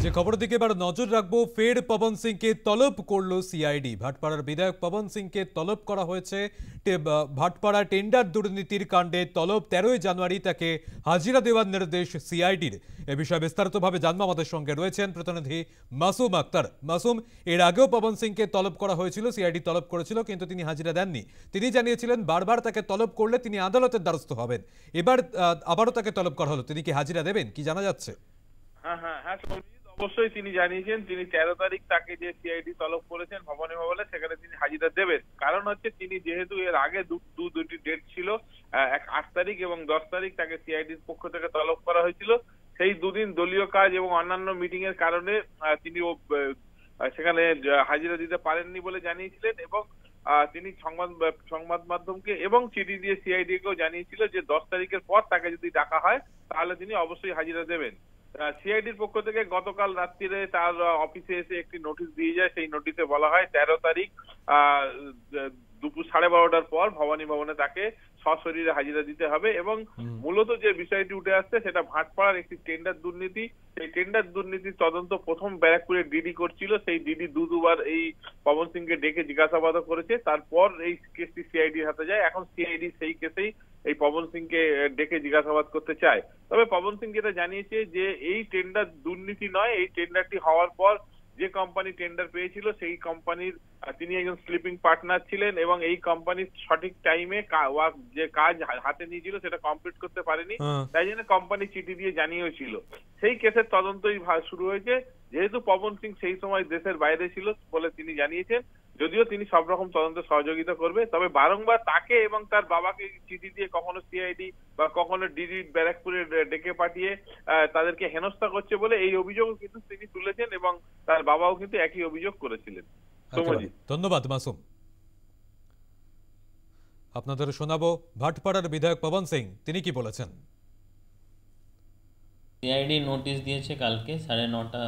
যে খবরের দিকে এবার নজর রাখবো, ফের পবন সিংকে তলব করলো সিআইডি। ভাটপাড়ার বিধায়ক পবন সিংকে তলব করা হয়েছে। ভাটপাড়া টেন্ডার দুর্নীতির কাণ্ডে তলব। 13ই জানুয়ারি তাকে হাজিরা দেওয়ার নির্দেশ সিআইডির। এ বিষয়ে বিস্তারিতভাবে জানবো, আমাদের সঙ্গে রয়েছেন প্রতিনিধি মাসুম আক্তার। মাসুম, এর আগেও পবন সিংকে তলব করা হয়েছিল, সিআইডি তলব করেছিল, কিন্তু তিনি হাজিরা দেননি। তিনি জানিয়েছিলেন বারবার তাকে তলব করলে তিনি আদালতের দ্বারস্থ হবেন। এবার আবারও তাকে তলব করা হলো, তিনি কি হাজিরা দেবেন, কি জানা যাচ্ছে? হ্যাঁ, অবশ্যই তিনি জানিয়েছেন তিনি 13 তারিখ তাকে যে সিআইডি তলব করেছেন ভবানী ভবনে, সেখানে তিনি হাজিরা দেবেন। কারণ হচ্ছে তিনি যেহেতু এর আগে দুটি ডেট ছিল, 8 তারিখ এবং 10 তারিখ তাকে সিআইডির পক্ষ থেকে তলব করা হয়েছিল। সেই দুদিন দলীয় কাজ এবং অন্যান্য মিটিং এর কারণে তিনি সেখানে হাজিরা দিতে পারেননি বলে জানিয়েছিলেন এবং তিনি সংবাদ মাধ্যমকে এবং চিঠি দিয়ে সিআইডি কেও জানিয়েছিল যে 10 তারিখের পর তাকে যদি ডাকা হয় তাহলে তিনি অবশ্যই হাজিরা দেবেন। সিআইডির পক্ষ থেকে গতকাল রাত্রিরে তার অফিসে এসে একটি নোটিশ দিয়ে যায়। সেই নোটিশে বলা হয় 13 তারিখ দুপুর 12:30টার পর ভবানী ভবনে তাকে সশরীরে হাজিরা দিতে হবে। এবং মূলত যে বিষয়টি উঠে আসছে সেটা ভাটপাড়ার একটি টেন্ডার দুর্নীতি। সেই টেন্ডার দুর্নীতির তদন্ত প্রথম ব্যারাকপুরে ডিডি করছিল। সেই ডিডি দুবার এই পবন সিংকে ডেকে জিজ্ঞাসাবাদ করেছে, তারপর এই কেসটি সিআইডির হাতে যায়। এখন সিআইডি সেই কেসেই এই পবন সিংকে ডেকে জিজ্ঞাসাবাদ করতে চায়। তবে পবন সিং যেটা জানিয়েছে যে এই টেন্ডার দুর্নীতি নয়, এই টেন্ডারটি হওয়ার পর যে কোম্পানি টেন্ডার পেয়েছিল সেই কোম্পানির তিনি একজন স্লিপিং পার্টনার ছিলেন এবং এই কোম্পানির সঠিক টাইমে যে কাজ হাতে নিয়েছিল সেটা কমপ্লিট করতে পারেনি, তাই জন্য কোম্পানি চিঠি দিয়ে জানিয়েছিল। সেই কেসের তদন্তই শুরু হয়েছে। যেহেতু পবন সিং সেই সময় দেশের বাইরে ছিল বলে তিনি জানিয়েছেন, যদিও তিনি সব রকম তদন্তে সহযোগিতা করবে, তবে বারংবার তাকে এবং তার বাবাকে চিঠি দিয়ে কখনো সিআইডি বা কখনো ডিডি ব্যারাকপুরে ডেকে পাঠিয়ে তাদেরকে হেনস্থা করছে বলে এই অভিযোগ কিন্তু তিনি তুলেছেন এবং তার বাবাও কিন্তু একই অভিযোগ করেছিলেন। ধন্যবাদ মাসুম। আপনাদের শোনাবো ভাটপাড়ার বিধায়ক পবন সিং, তিনি কি বলেছেন। সিআইডি নোটিশ দিয়েছে কালকে 9:30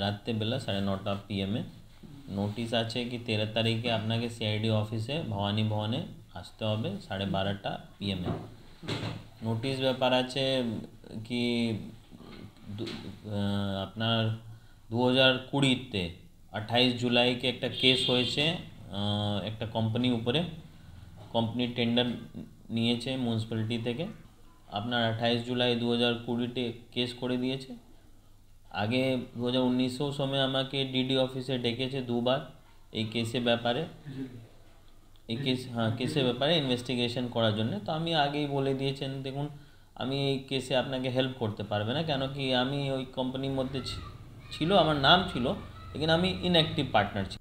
রাত্রেবেলা 9:30 PM নোটিশ আছে কি 13 তারিখে আপনাকে সিআইডি অফিসে ভবানী ভবনে আসতে হবে 12:30 PM। নোটিশ ব্যাপার আছে কি আপনার 2020-তে 28 জুলাইকে একটা কেস হয়েছে একটা কোম্পানি উপরে। কোম্পানি টেন্ডার নিয়েছে মিউনিসিপ্যালিটি থেকে। আপনার 28 জুলাই 2020-তে কেস করে দিয়েছে। আগে 2019 সময় আমাকে ডিডি অফিসে ডেকেছে দুবার এই কেসের ব্যাপারে, কেসের ব্যাপারে ইনভেস্টিগেশন করার জন্য। তো আমি আগেই বলে দিয়েছেন, দেখুন আমি এই কেসে আপনাকে হেল্প করতে পারবে না, কেন কি আমি ওই কোম্পানির মধ্যে ছিল, আমার নাম ছিল, লেকিন আমি ইনঅ্যাক্টিভ পার্টনার ছিলাম।